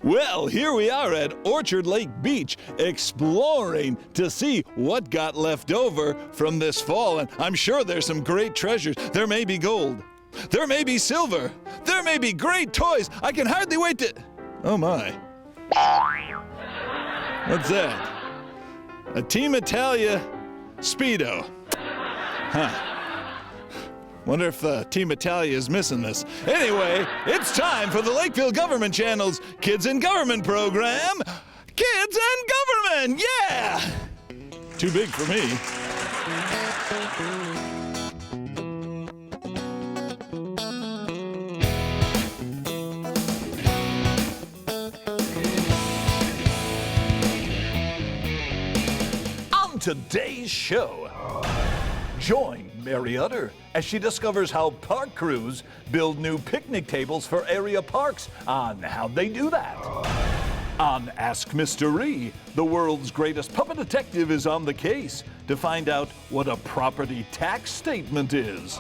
Well, here we are at Orchard Lake Beach, exploring to see what got left over from this fall. And I'm sure there's some great treasures. There may be gold. There may be silver. There may be great toys. I can hardly wait to... Oh, my. What's that? A Team Italia Speedo. Huh. Wonder if Team Italia is missing this. Anyway, it's time for the Lakeville Government Channel's Kids in Government program. Kids in Government, yeah! Too big for me. On today's show, join Mary Utter as she discovers how park crews build new picnic tables for area parks on how they do that. On Ask Mr. Ree, the world's greatest puppet detective is on the case to find out what a property tax statement is.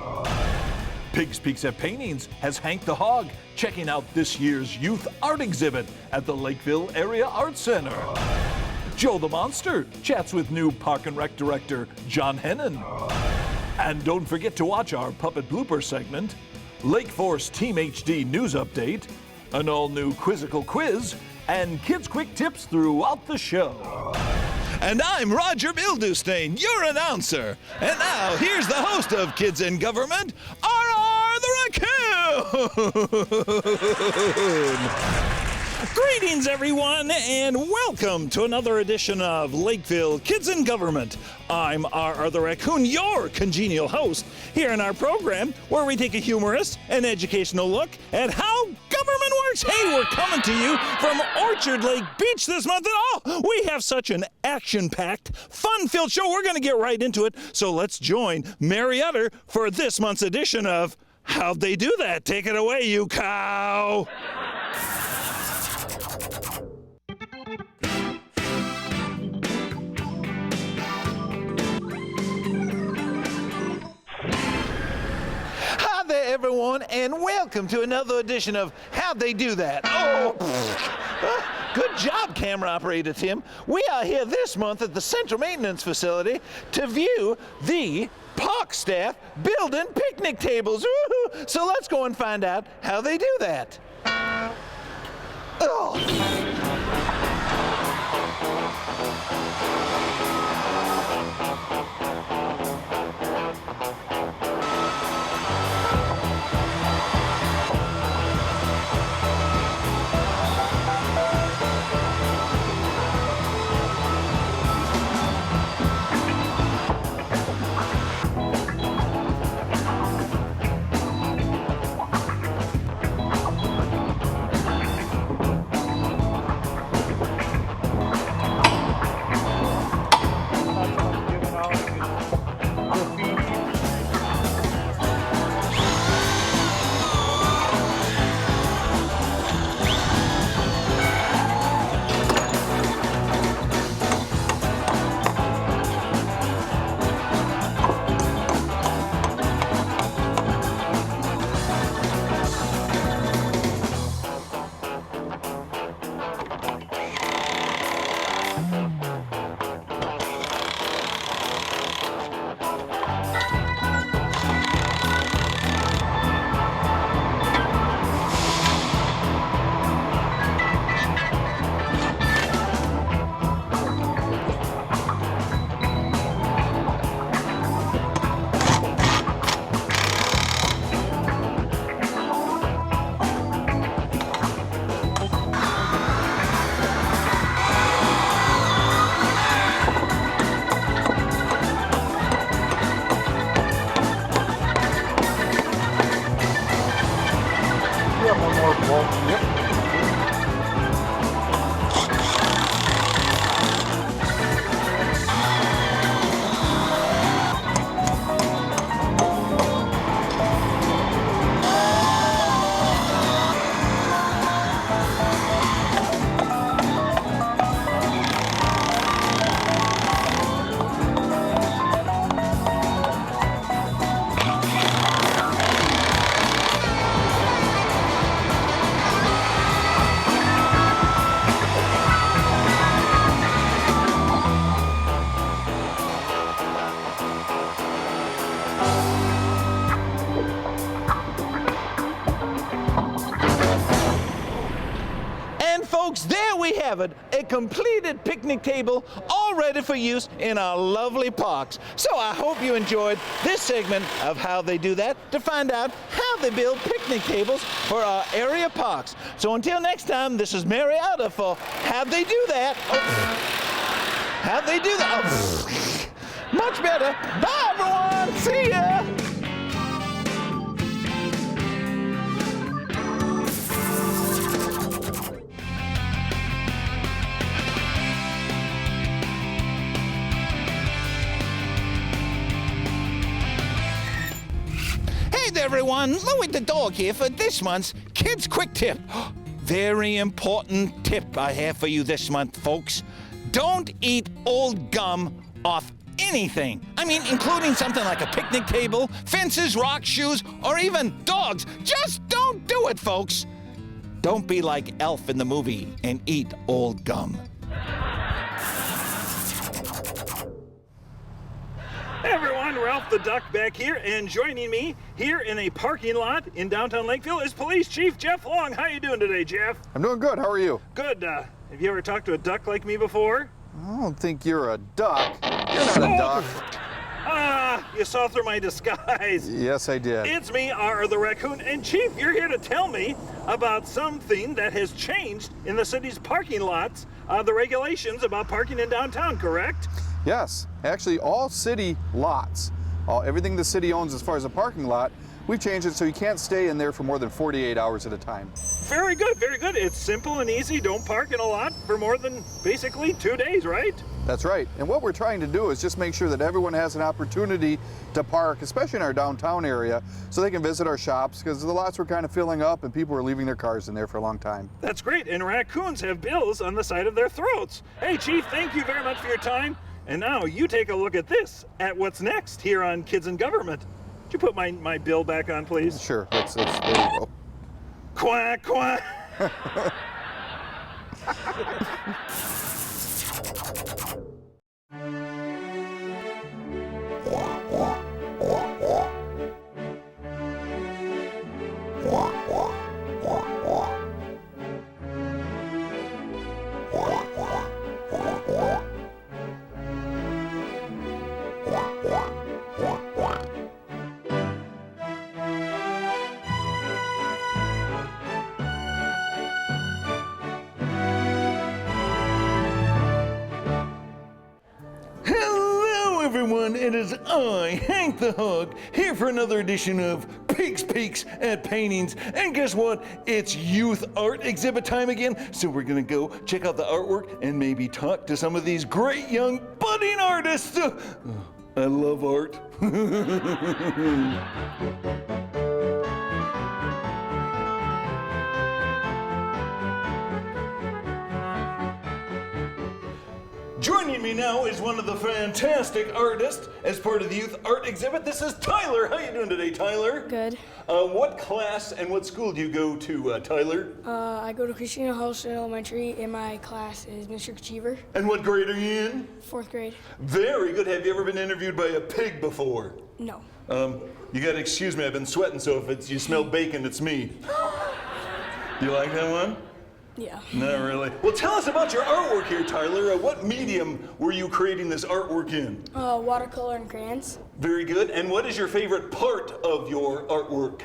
Pigs Peaks at Paintings has Hank the Hog checking out this year's youth art exhibit at the Lakeville Area Arts Center. Joe the Monster chats with new Park and Rec director John Hennon. And don't forget to watch our puppet blooper segment, Lake Forest Team HD news update, an all-new quizzical quiz, and kids' quick tips throughout the show. And I'm Roger Bildustain, your announcer. And now, here's the host of Kids in Government, R.R. the Raccoon! Greetings, everyone, and welcome to another edition of Lakeville Kids in Government. I'm R.R. the Raccoon, your congenial host, here in our program where we take a humorous and educational look at how government works. Hey, we're coming to you from Orchard Lake Beach this month, and we have such an action-packed, fun-filled show. We're going to get right into it, so let's join Mary Utter for this month's edition of How'd They Do That? Take it away, you cow! Hi there, everyone, and welcome to another edition of How'd They Do That? Good job, camera operator Tim. We are here this month at the Central Maintenance Facility to view the park staff building picnic tables. Woo-hoo. So let's go and find out how they do that. folks, there we have it, a completed picnic table all ready for use in our lovely parks. So I hope you enjoyed this segment of How They Do That to find out how they build picnic tables for our area parks. So until next time, this is Marietta for How They Do That. How'd they do that? Oh, much better. Bye, everyone. See ya. Hey there, everyone. Louie the dog here for this month's Kids Quick Tip. Very important tip I have for you this month, folks. Don't eat old gum off anything. I mean, including something like a picnic table, fences, rocks, shoes, or even dogs. Just don't do it, folks. Don't be like Elf in the movie and eat old gum. Hey everyone, Ralph the Duck back here, and joining me here in a parking lot in downtown Lakeville is Police Chief Jeff Long. How you doing today, Jeff? I'm doing good. How are you? Good. Have you ever talked to a duck like me before? I don't think you're a duck. You're not a duck. You saw through my disguise. Yes, I did. It's me, R the Raccoon, and Chief, you're here to tell me about something that has changed in the city's parking lots, the regulations about parking in downtown, correct? Yes. Actually, all city lots, everything the city owns as far as a parking lot, we've changed it so you can't stay in there for more than 48 hours at a time. Very good, very good. It's simple and easy. Don't park in a lot for more than basically 2 days, right? That's right. And what we're trying to do is just make sure that everyone has an opportunity to park, especially in our downtown area, so they can visit our shops, because the lots were kind of filling up and people were leaving their cars in there for a long time. That's great. And raccoons have bills on the side of their throats. Hey, Chief, thank you very much for your time. And now you take a look at this, at what's next here on Kids in Government. Could you put my bill back on, please? Sure. There you go. Quack, quack. Everyone, it is I, Hank the Hog, here for another edition of Peeks, Peeks at Paintings. And guess what? It's youth art exhibit time again. So we're gonna go check out the artwork and maybe talk to some of these great young budding artists. I love art. Joining me now is one of the fantastic artists as part of the youth art exhibit. This is Tyler. How you doing today, Tyler? Good. What class and what school do you go to, Tyler? I go to Christina Holston Elementary, and my class is Mr. Achiever. And what grade are you in? 4th grade. Very good. Have you ever been interviewed by a pig before? No. You gotta excuse me, I've been sweating, so if you smell bacon, it's me. Do you like that one? Yeah. Not really. Well, tell us about your artwork here, Tyler. What medium were you creating this artwork in? Watercolor and crayons. Very good. And what is your favorite part of your artwork?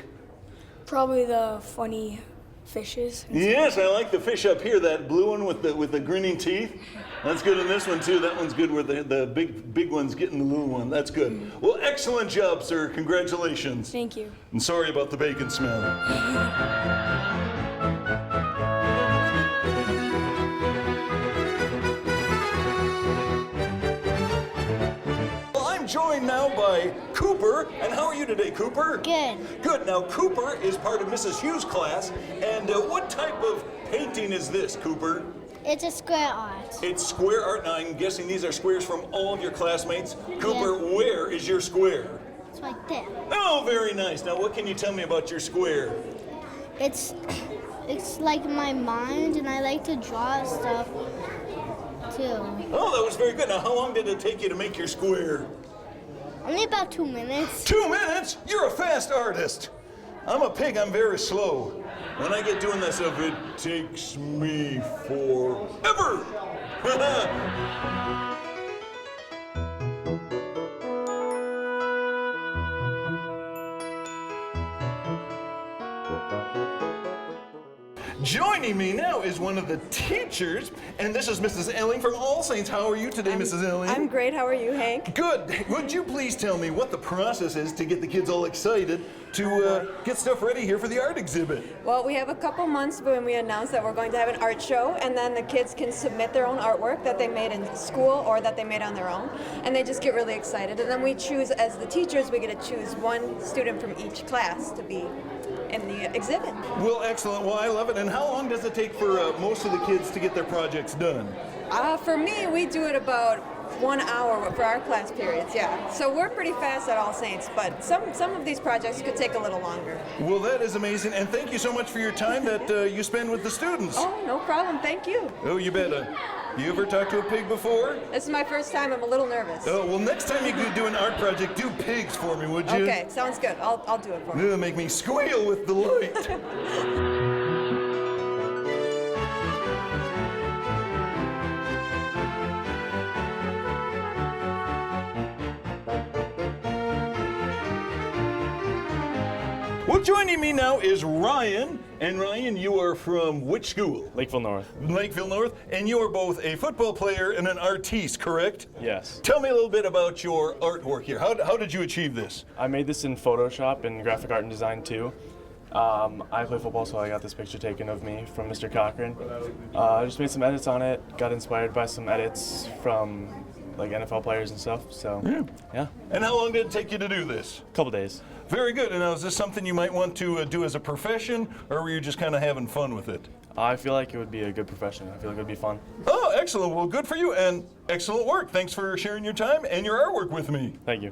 Probably the funny fishes. Yes, I like the fish up here, that blue one with the grinning teeth. That's good in this one too. That one's good where the big one's getting the little one. That's good. Well, excellent job, sir. Congratulations. Thank you. And sorry about the bacon smell. Joined now by Cooper. And how are you today, Cooper? Good. Good. Now, Cooper is part of Mrs. Hughes' class. And what type of painting is this, Cooper? It's a square art. It's square art. Now, I'm guessing these are squares from all of your classmates. Cooper, where is your square? It's right there. Oh, very nice. Now, what can you tell me about your square? It's like my mind, and I like to draw stuff, too. Oh, that was very good. Now, how long did it take you to make your square? Only about 2 minutes. 2 minutes? You're a fast artist. I'm a pig, I'm very slow. when I get doing that stuff, it takes me forever. Joining me now is one of the teachers, and this is Mrs. Elling from All Saints. How are you today, Mrs. Elling? I'm great. How are you, Hank? Good. Would you please tell me what the process is to get the kids all excited to get stuff ready here for the art exhibit? Well, we have a couple months when we announced that we're going to have an art show, and then the kids can submit their own artwork that they made in school or that they made on their own, and they just get really excited. And then we choose, as the teachers, we get to choose one student from each class to be in the exhibit. Well, excellent. Well, I love it. And how long does it take for most of the kids to get their projects done? For me, we do it about 1 hour for our class periods, yeah. So we're pretty fast at All Saints, but some of these projects could take a little longer. Well, that is amazing, and thank you so much for your time that you spend with the students. Oh, no problem. Thank you. Oh, you bet. You ever talked to a pig before? This is my first time. I'm a little nervous. Oh, well, next time you do an art project, do pigs for me, would you? Okay, sounds good. I'll do it for you. It'll make me squeal with delight. Well, joining me now is Ryan. And Ryan, you are from which school? Lakeville North. Lakeville North. And you are both a football player and an artiste, correct? Yes. Tell me a little bit about your artwork here. How did you achieve this? I made this in Photoshop and graphic art and design too. I play football, so I got this picture taken of me from Mr. Cochran. I just made some edits on it, got inspired by some edits from like NFL players and stuff, so yeah. And how long did it take you to do this? A couple days. Very good. And now, is this something you might want to do as a profession, or were you just kind of having fun with it? I feel like it would be a good profession. I feel like it would be fun. Oh, excellent. Well, good for you, and excellent work. Thanks for sharing your time and your artwork with me. Thank you.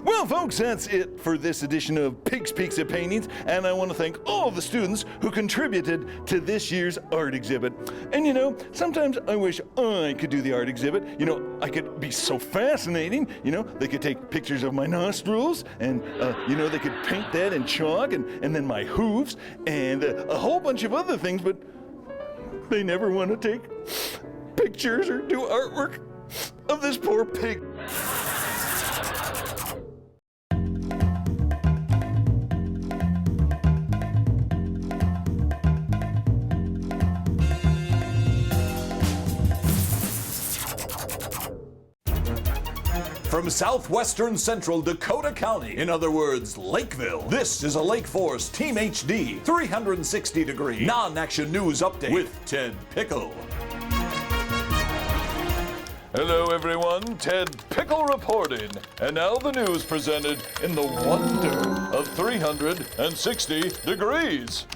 Well, folks, that's it for this edition of Pigs, Peaks, and Paintings, and I want to thank all the students who contributed to this year's art exhibit. And you know, sometimes I wish I could do the art exhibit. You know, I could be so fascinating. You know, they could take pictures of my nostrils, and you know, they could paint that in chalk, and then my hooves, and a whole bunch of other things, but they never want to take pictures or do artwork of this poor pig. From southwestern central Dakota County, in other words, Lakeville, this is a Lake Force Team HD 360-degree non-action news update with Ted Pickle. Hello everyone, Ted Pickle reporting. And now the news presented in the wonder of 360 degrees.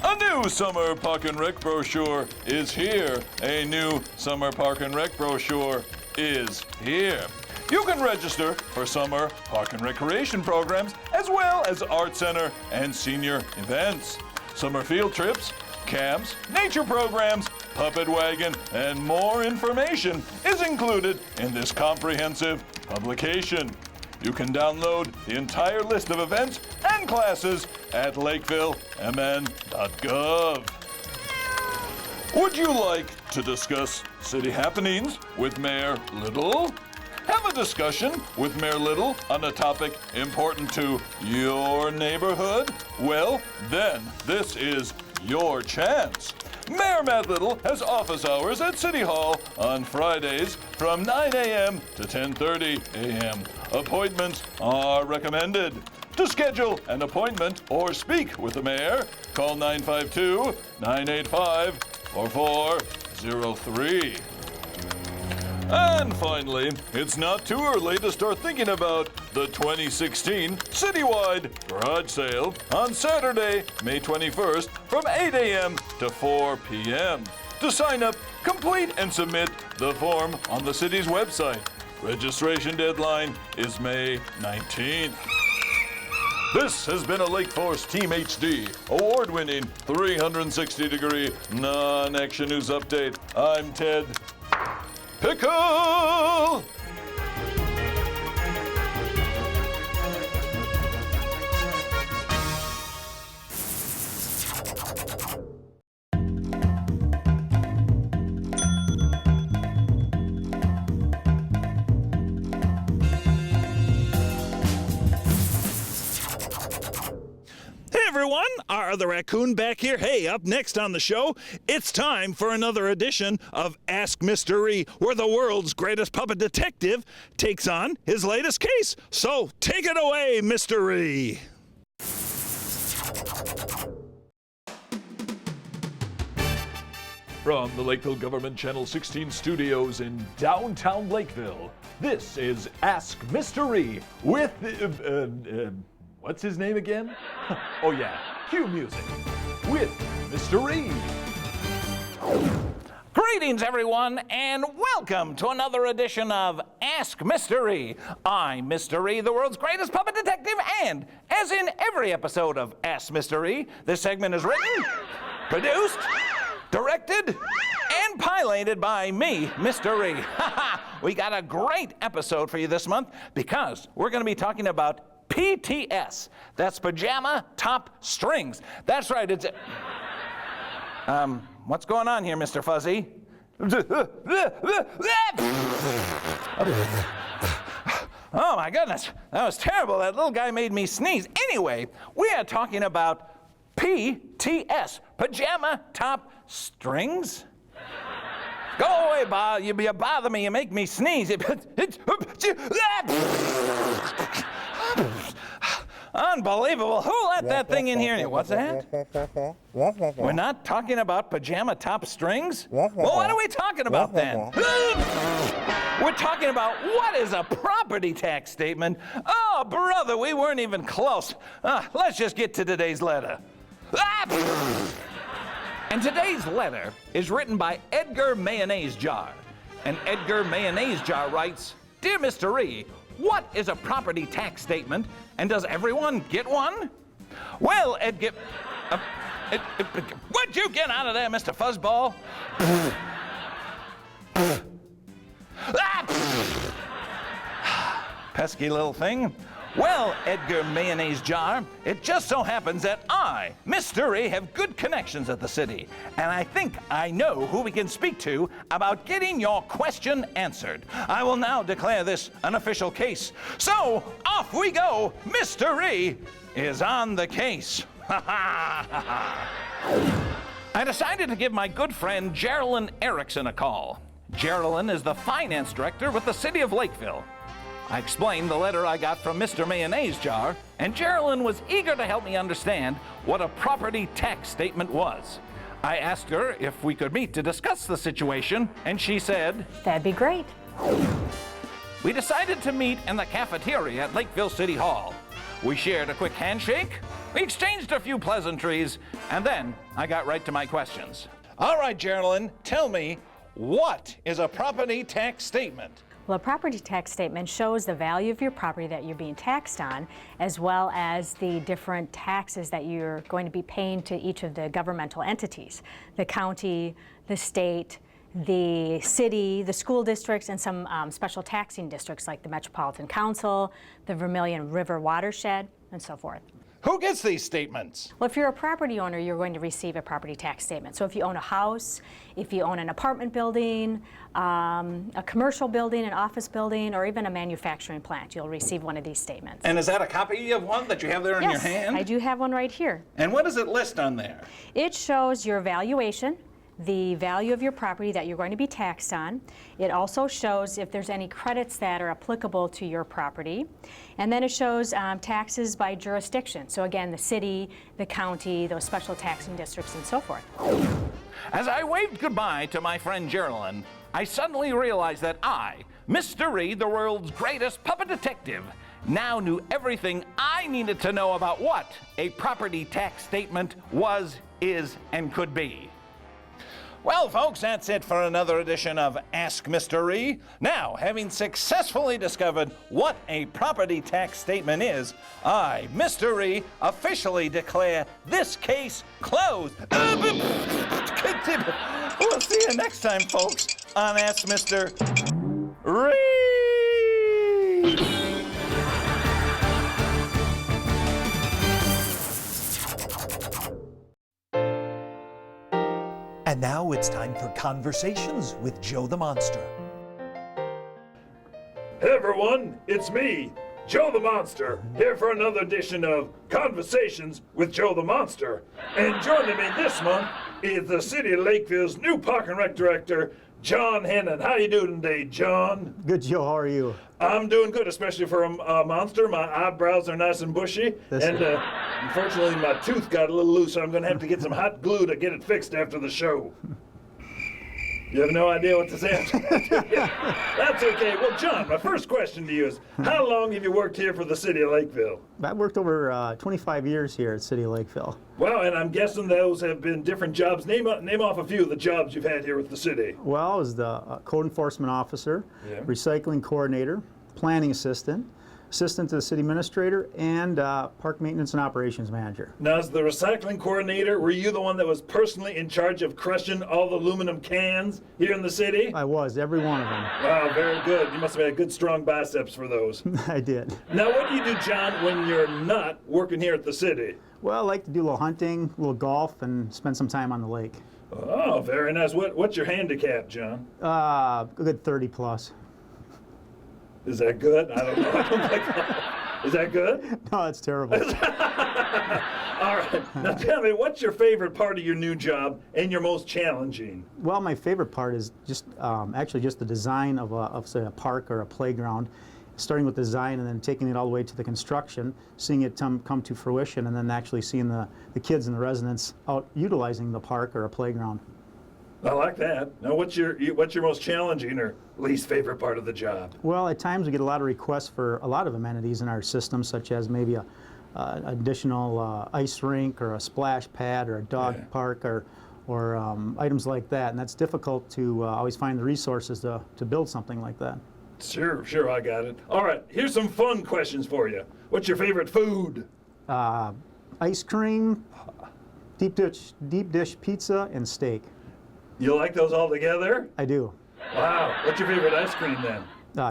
A new Summer Park and Rec brochure is here. A new Summer Park and Rec brochure is here. You can register for summer park and recreation programs as well as art center and senior events. Summer field trips, camps, nature programs, puppet wagon, and more information is included in this comprehensive publication. You can download the entire list of events and classes at lakevillemn.gov. Would you like to discuss city happenings with Mayor Little? Have a discussion with Mayor Little on a topic important to your neighborhood? Well, then this is your chance. Mayor Matt Little has office hours at City Hall on Fridays from 9 a.m. to 10:30 a.m. Appointments are recommended. To schedule an appointment or speak with the mayor, call 952-985-4403. And finally, it's not too early to start thinking about the 2016 citywide garage sale on Saturday, May 21st from 8 a.m. to 4 p.m. To sign up, complete and submit the form on the city's website. Registration deadline is May 19th. This has been a Lake Force Team HD, award-winning 360-degree non-action news update. I'm Ted Pickle! Hey everyone, our other raccoon back here. Hey, up next on the show, it's time for another edition of Ask Mr. E, where the world's greatest puppet detective takes on his latest case. So take it away, Mr. E. From the Lakeville Government Channel 16 studios in downtown Lakeville, this is Ask Mr. E with, what's his name again? Oh yeah, cue music, with Mr. E. Greetings, everyone, and welcome to another edition of Ask Mr. E. I'm Mr. E, the world's greatest puppet detective, and as in every episode of Ask Mr. E, this segment is written, produced, directed, and piloted by me, Mr. E. We got a great episode for you this month because we're going to be talking about PTS. That's Pajama Top Strings. That's right, it's... what's going on here, Mr. Fuzzy? Oh my goodness, that was terrible. That little guy made me sneeze. Anyway, we are talking about PTS, Pajama Top Strings? Go away, Bob. You bother me. You make me sneeze. Unbelievable. Who let that thing in here? What's that? We're not talking about pajama top strings? Well, what are we talking about then? We're talking about what is a property tax statement. Oh, brother, we weren't even close. Let's just get to today's letter. And today's letter is written by Edgar Mayonnaise Jar. And Edgar Mayonnaise Jar writes, Dear Mr. E, what is a property tax statement, and does everyone get one? Well, Edgar... what'd you get out of there, Mr. Fuzzball? Pesky little thing. Well, Edgar Mayonnaise Jar, it just so happens that I, Mr. E, have good connections at the city, and I think I know who we can speak to about getting your question answered. I will now declare this an official case. So, off we go. Mr. E is on the case. I decided to give my good friend Geraldine Erickson a call. Geraldine is the finance director with the city of Lakeville. I explained the letter I got from Mr. Mayonnaise Jar, and Geraldine was eager to help me understand what a property tax statement was. I asked her if we could meet to discuss the situation, and she said, That'd be great. We decided to meet in the cafeteria at Lakeville City Hall. We shared a quick handshake, we exchanged a few pleasantries, and then I got right to my questions. All right, Geraldine, tell me, what is a property tax statement? Well, a property tax statement shows the value of your property that you're being taxed on, as well as the different taxes that you're going to be paying to each of the governmental entities, the county, the state, the city, the school districts, and some special taxing districts like the Metropolitan Council, the Vermilion River Watershed, and so forth. Who gets these statements? Well, if you're a property owner, you're going to receive a property tax statement. So if you own a house, if you own an apartment building, a commercial building, an office building, or even a manufacturing plant, you'll receive one of these statements. And is that a copy of one that you have there in your hand? Yes, I do have one right here. And what does it list on there? It shows your valuation, the value of your property that you're going to be taxed on. It also shows if there's any credits that are applicable to your property. And then it shows taxes by jurisdiction. So again, the city, the county, those special taxing districts, and so forth. As I waved goodbye to my friend Geraldine, I suddenly realized that I, Mr. E, the world's greatest puppet detective, now knew everything I needed to know about what a property tax statement was, is, and could be. Well, folks, that's it for another edition of Ask Mr. E. Now, having successfully discovered what a property tax statement is, I, Mr. E, officially declare this case closed. We'll see you next time, folks. on Ask Mr. Reed. And now it's time for Conversations with Joe the Monster. Hey everyone, it's me, Joe the Monster, here for another edition of Conversations with Joe the Monster. And joining me this month is the City of Lakeville's new Park and Rec Director, John Hennon. How you doing today, John? Good, Joe. How are you? I'm doing good, especially for a monster. My eyebrows are nice and bushy, unfortunately my tooth got a little loose, so I'm going to have to get some hot glue to get it fixed after the show. You have no idea what to say. That's okay. Well, John, my first question to you is, how long have you worked here for the City of Lakeville? I worked over 25 years here at City of Lakeville. Well, and I'm guessing those have been different jobs. Name off a few of the jobs you've had here with the city. Well, I was the code enforcement officer, recycling coordinator, planning assistant, assistant to the city administrator, and park maintenance and operations manager. Now, as the recycling coordinator, were you the one that was personally in charge of crushing all the aluminum cans here in the city? I was, every one of them. Wow, very good. You must have had good, strong biceps for those. I did. Now, what do you do, John, when you're not working here at the city? Well, I like to do a little hunting, a little golf, and spend some time on the lake. Oh, very nice. What's your handicap, John? A good 30 plus. Is that good? I don't know. I don't think that. Is that good? No, it's terrible. All right. Now tell me, what's your favorite part of your new job and your most challenging? Well, my favorite part is just actually just the design of say, a park or a playground. Starting with design and then taking it all the way to the construction, seeing it come to fruition, and then actually seeing the kids and the residents out utilizing the park or a playground. I like that. Now, what's your most challenging or least favorite part of the job? Well, at times we get a lot of requests for a lot of amenities in our system, such as maybe a additional ice rink or a splash pad or a dog park or items like that, and that's difficult to always find the resources to build something like that. Sure, I got it. All right, here's some fun questions for you. What's your favorite food? Ice cream, deep dish pizza, and steak. You like those all together? I do. Wow. What's your favorite ice cream then?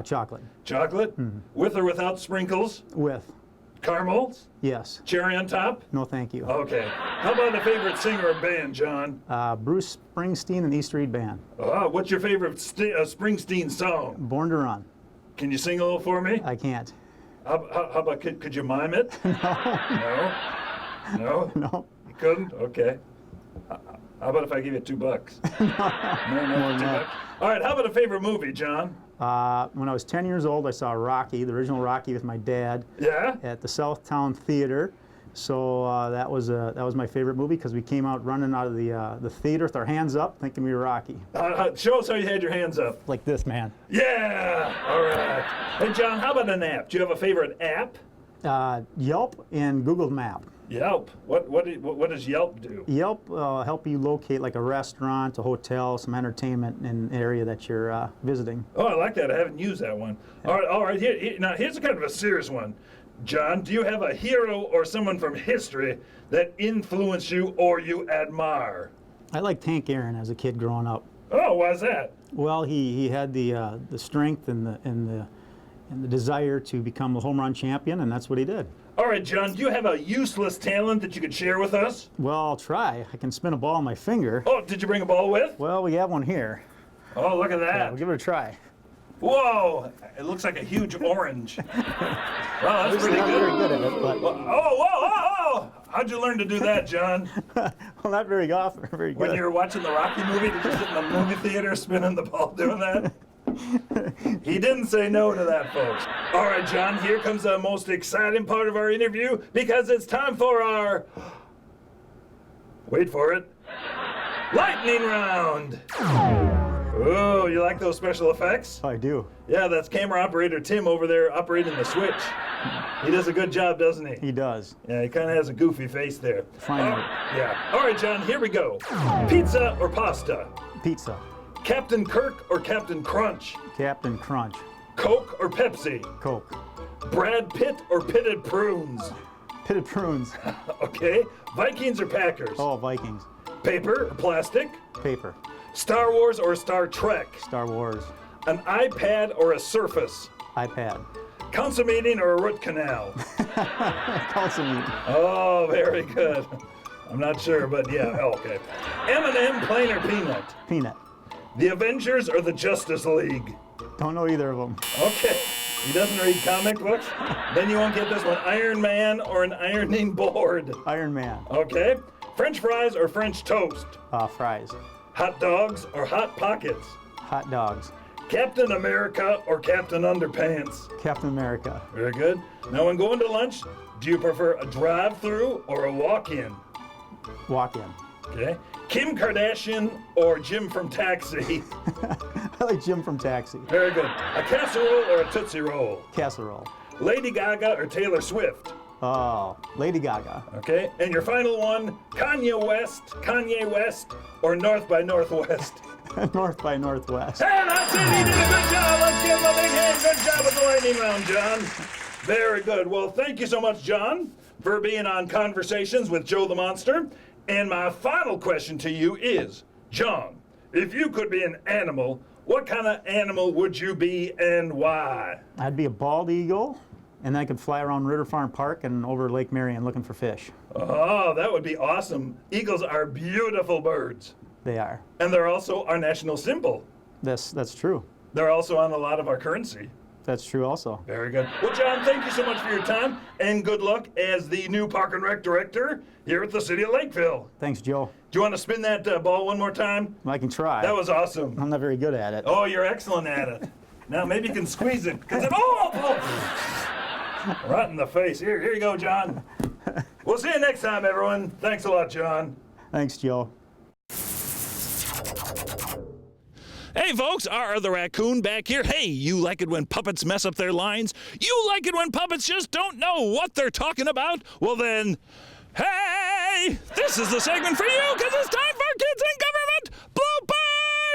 Chocolate. Chocolate? Mm-hmm. With or without sprinkles? With. Caramels? Yes. Cherry on top? No, thank you. Okay. How about a favorite singer or band, John? Bruce Springsteen and the East Street Band. What's your favorite Springsteen song? Born to Run. Can you sing a little for me? I can't. How about, could you mime it? No. No? No. You couldn't? Okay. How about if I give you $2? No, $2. All right, how about a favorite movie, John? When I was 10 years old, I saw Rocky, the original Rocky, with my dad. Yeah? At the Southtown Theater. So that was my favorite movie because we came out running out of the theater with our hands up, thinking we were Rocky. Show us how you had your hands up. Like this, man. Yeah! All right. Hey, John, how about an app? Do you have a favorite app? Yelp and Google Map. Yelp. What does Yelp do? Yelp help you locate like a restaurant, a hotel, some entertainment in an area that you're visiting. Oh, I like that. I haven't used that one. All right. Now here's a kind of a serious one. John, do you have a hero or someone from history that influenced you or you admire? I liked Hank Aaron as a kid growing up. Oh, why's that? Well, he had the strength and the desire to become a home run champion, and that's what he did. All right, John, do you have a useless talent that you could share with us? Well, I'll try. I can spin a ball on my finger. Oh, did you bring a ball with? Well, we have one here. Oh, look at that. Yeah, we'll give it a try. Whoa, it looks like a huge orange. Wow, that's pretty good. Not very good at it, but... Whoa. How'd you learn to do that, John? Well, not very often, very good. When you were watching the Rocky movie, did you sit in the movie theater spinning the ball doing that? He didn't say no to that, folks. All right, John, here comes the most exciting part of our interview because it's time for our... Wait for it. Lightning round. Oh, you like those special effects? I do. Yeah, that's camera operator Tim over there operating the switch. He does a good job, doesn't he? He does. Yeah, he kind of has a goofy face there. Finally. Yeah. All right, John, here we go. Pizza or pasta? Pizza. Captain Kirk or Captain Crunch? Captain Crunch. Coke or Pepsi? Coke. Brad Pitt or Pitted Prunes? Pitted Prunes. Okay. Vikings or Packers? Oh, Vikings. Paper or plastic? Paper. Star Wars or Star Trek? Star Wars. An iPad or a Surface? iPad. Council meeting or a root canal? Council meeting. Oh, very good. I'm not sure, but yeah, okay. M&M, plain or peanut? Peanut. The Avengers or the Justice League? Don't know either of them. Okay. He doesn't read comic books? Then you won't get this one. Iron Man or an ironing board? Iron Man. Okay. French fries or French toast? Fries. Hot dogs or Hot Pockets? Hot dogs. Captain America or Captain Underpants? Captain America. Very good. Now, when going to lunch, do you prefer a drive-through or a walk-in? Walk in. Okay. Kim Kardashian or Jim from Taxi? I like Jim from Taxi. Very good. A casserole or a Tootsie Roll? Casserole. Lady Gaga or Taylor Swift? Oh, Lady Gaga. Okay. And your final one, Kanye West, or North by Northwest? North by Northwest. And that's it. He did a good job. Let's give him a big hand. Good job with the lightning round, John. Very good. Well, thank you so much, John, for being on Conversations with Joe the Monster. And my final question to you is, John, if you could be an animal, what kind of animal would you be and why? I'd be a bald eagle, and then I could fly around Ritter Farm Park and over Lake Marion looking for fish. Oh, that would be awesome. Eagles are beautiful birds. They are. And they're also our national symbol. That's true. They're also on a lot of our currency. That's true also. Very good. Well, John, thank you so much for your time, and good luck as the new Park and Rec Director here at the City of Lakeville. Thanks, Joe. Do you want to spin that ball one more time? I can try. That was awesome. I'm not very good at it. Oh, you're excellent at it. Now maybe you can squeeze it, because right in the face. Here you go, John. We'll see you next time, everyone. Thanks a lot, John. Thanks, Joe. Hey folks, R the Raccoon back here. Hey, you like it when puppets mess up their lines? You like it when puppets just don't know what they're talking about? Well then, hey, this is the segment for you because it's time for Kids in Government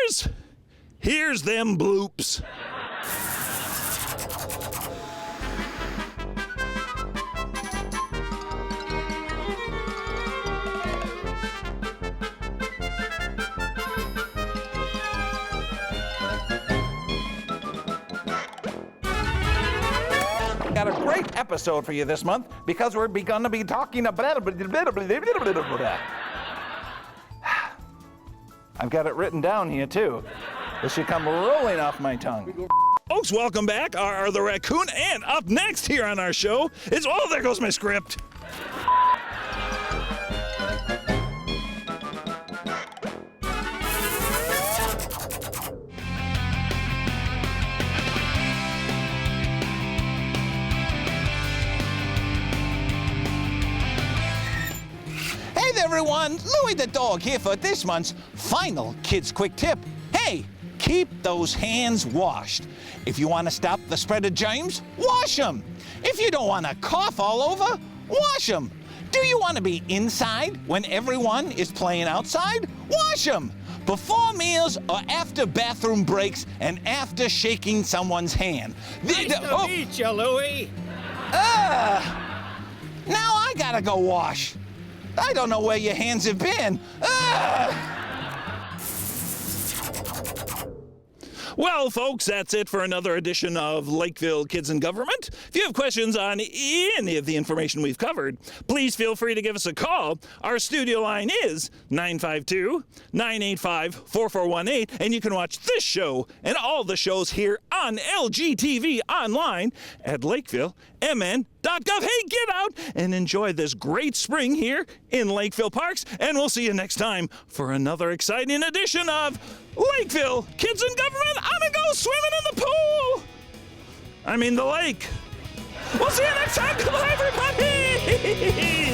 Bloopers! Here's them bloops. Got a great episode for you this month because we're going to be talking about. I've got it written down here too. This should come rolling off my tongue. Folks, welcome back. R the Raccoon, and up next here on our show is, oh, there goes my script. Hey there, everyone. Louie the dog here for this month's final Kids Quick Tip. Hey, keep those hands washed. If you want to stop the spread of germs, wash them. If you don't want to cough all over, wash them. Do you want to be inside when everyone is playing outside? Wash them. Before meals or after bathroom breaks and after shaking someone's hand. Nice to meet you, Louie. Now I gotta go wash. I don't know where your hands have been. Well, folks, that's it for another edition of Lakeville Kids in Government. If you have questions on any of the information we've covered, please feel free to give us a call. Our studio line is 952-985-4418, and you can watch this show and all the shows here on LGTV online at lakeville.mn.gov. Hey, get out and enjoy this great spring here in Lakeville Parks, and we'll see you next time for another exciting edition of Lakeville Kids in Government. I'm gonna go swimming in the pool. I mean the lake. We'll see you next time. Goodbye, everybody.